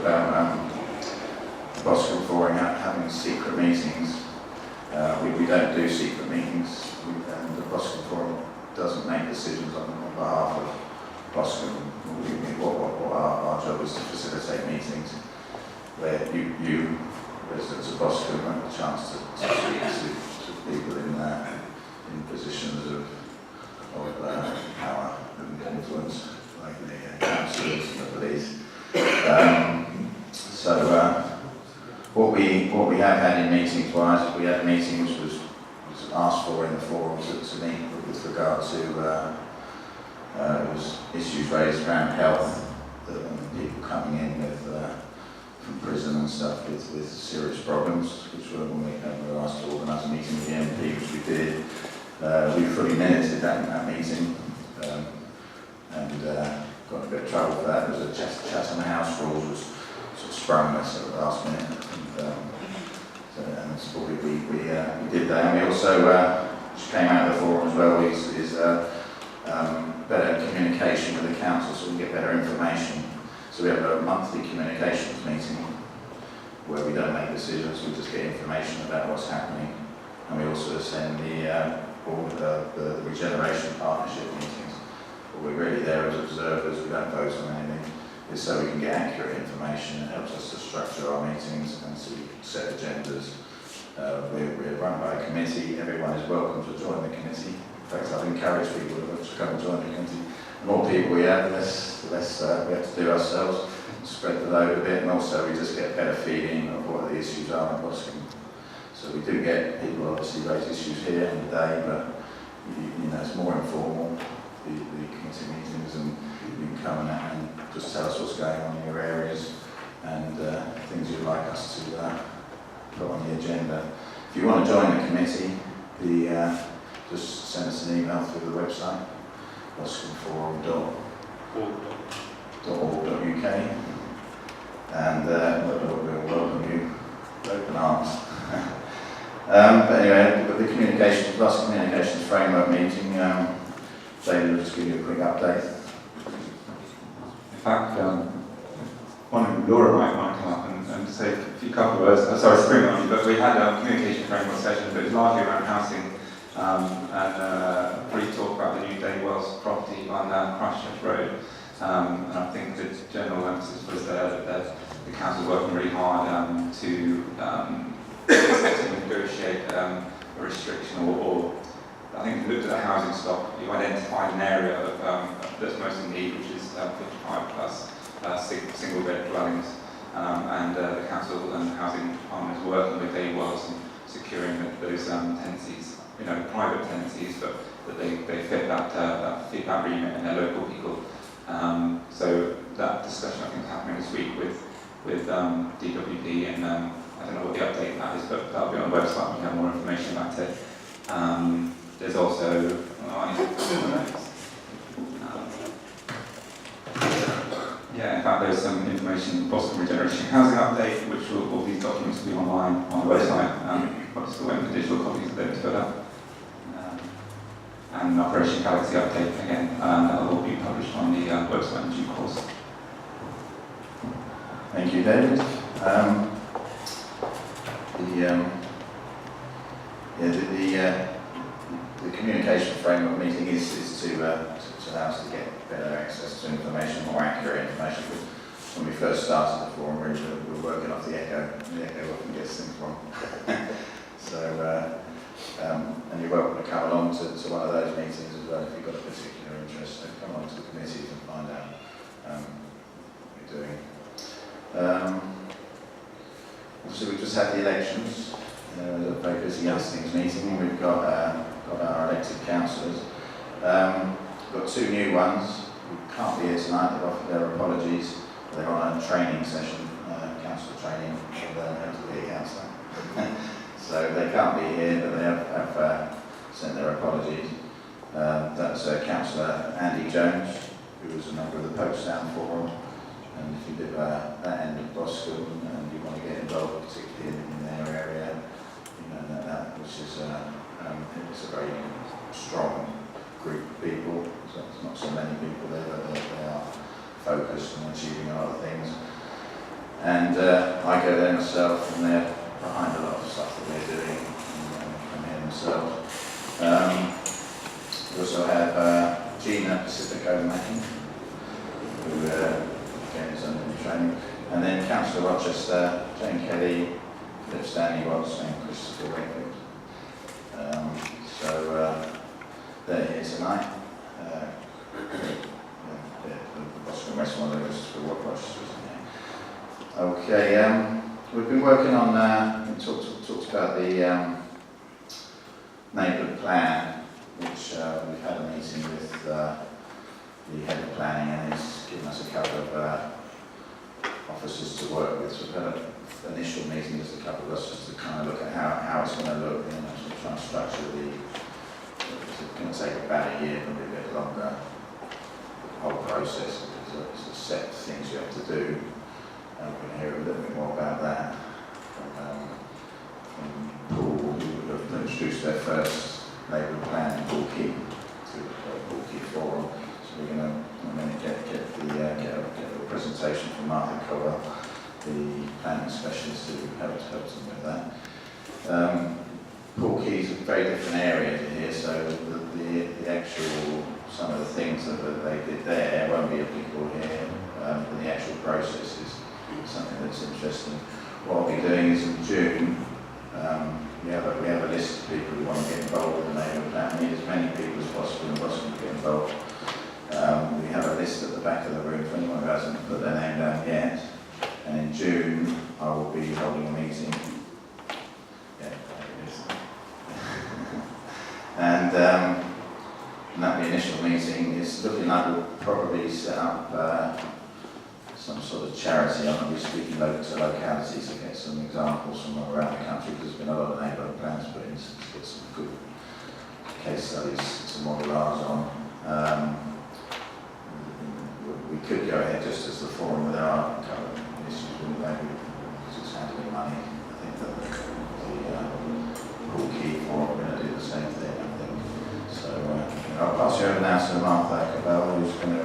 about Boscombe Forum having secret meetings. We don't do secret meetings, and the Boscombe Forum doesn't make decisions on behalf of Boscombe. What our job is to facilitate meetings where you residents of Boscombe have the chance to speak to people in positions of power and influence, like the councillors and the police. What we have had in meetings wise, we had a meeting which was asked for in the forum to meet with regard to it was issues raised around health, people coming in with from prison and stuff with serious problems, which were when we were asked to organise a meeting with the MP, which we did. We fully minuted that meeting and got in a bit of trouble for that. There was a Chatham House rule was sort of sprung us at the last minute, and so we did that. And we also, which came out of the forum as well, is better communication with the council so we can get better information. So we have a monthly communications meeting where we don't make decisions, we just get information about what's happening. And we also send the regeneration partnership meetings. But we're really there as observers, we don't vote on anything. It's so we can get accurate information. It helps us to structure our meetings and so we can set agendas. We're run by a committee, everyone is welcome to join the committee. In fact, I've encouraged people to come and join the committee. The more people we have, the less we have to do ourselves, spread the load a bit, and also we just get a better feeling of what the issues are in Boscombe. So we do get people obviously raise issues here in the day, but you know, it's more informal, the committee meetings, and you can come and just tell us what's going on in your areas and things you'd like us to put on the agenda. If you want to join the committee, just send us an email through the website, boscombeforum.org.uk, and we'll welcome you with open arms. But anyway, with the Boscombe Communications Framework meeting, David will just give you a quick update. In fact, Laura might come up and say a few couple of words. Sorry, spring on you, but we had a communication framework session, but it was largely around housing and brief talk about the new David Wells property on Christchurch Road. And I think the general emphasis was there that the council is working really hard to negotiate a restriction or I think if you looked at the housing stock, you identified an area of that's most in need, which is 55 plus single bed dwellings, and the council and the housing department is working with David Wells and securing those tenancies, you know, private tenancies, but that they fit that remit and they're local people. So that discussion I think is happening this week with DWP, and I don't know what the update of that is, but that'll be on the website. We have more information about it. There's also in fact there's some information, Boscombe Regeneration Housing Update, which all these documents will be online on the website, but still waiting for digital copies of them to fill up. And Operation Galaxy Update again, that will all be published on the website in due course. Thank you, David. The communication framework meeting is to allow us to get better access to information, more accurate information. When we first started the forum, we were working off the echo. The echo often gets things wrong. So, and you're welcome to come along to one of those meetings as well if you've got a particular interest. So come along to the committees and find out what you're doing. Obviously, we've just had the elections. A very busy hustings meeting. We've got our elected councillors. We've got two new ones who can't be here tonight. They've offered their apologies. They're on a training session, council training, with how to be a councillor. So they can't be here, but they have sent their apologies. That's Councillor Andy Jones, who was a member of the Folkestone Forum. And if you live that end of Boscombe and you want to get involved, particularly in their area, you know that which is it's a very strong group of people. So it's not so many people there, but they are focused on achieving a lot of things. And I go there myself, and they're behind a lot of stuff that we're doing, and come here themselves. We also have Gina Pacifico Mackin, who again is under training, and then Councillor Rochester, Jane Kelly, Philip Stanley Watts, and Christopher Wakefield. So they're here tonight. The Boscombe restaurant is for what Rochester. Okay, we've been working on, we talked about the neighbourhood plan, which we've had a meeting with the head of planning, and he's given us a couple of officers to work with. So we've had an initial meeting, just a couple of us, just to kind of look at how it's going to look, and sort of try and structure it's going to take about a year, probably a bit longer, the whole process. There's a set of things you have to do. We're going to hear a little bit more about that from Paul, who have introduced their first neighbourhood plan in Paul Key to Paul Key Forum. So we're going to get a presentation from Martin Cover, the planning specialist who helped them with that. Paul Key is a very different area to here, so the actual, some of the things that they did there won't be applicable here, but the actual process is something that's interesting. What I'll be doing is in June, we have a list of people who want to get involved with the neighbourhood plan. We need as many people as possible in Boscombe to get involved. We have a list at the back of the room for anyone who hasn't put their name down yet. And in June, I will be holding a meeting. Yeah, there it is. And that the initial meeting is looking like we'll probably set up some sort of charity. I'm going to be speaking local to localities to get some examples from all around the country, because there's been a lot of neighbourhood plans put in to get some good case studies to model ours on. We could go ahead just as the forum, but there are a couple of issues with maybe just handling money. I think that the Paul Key forum are going to do the same thing, I think. So I'll pass you over now to Martha Cabell, who's going to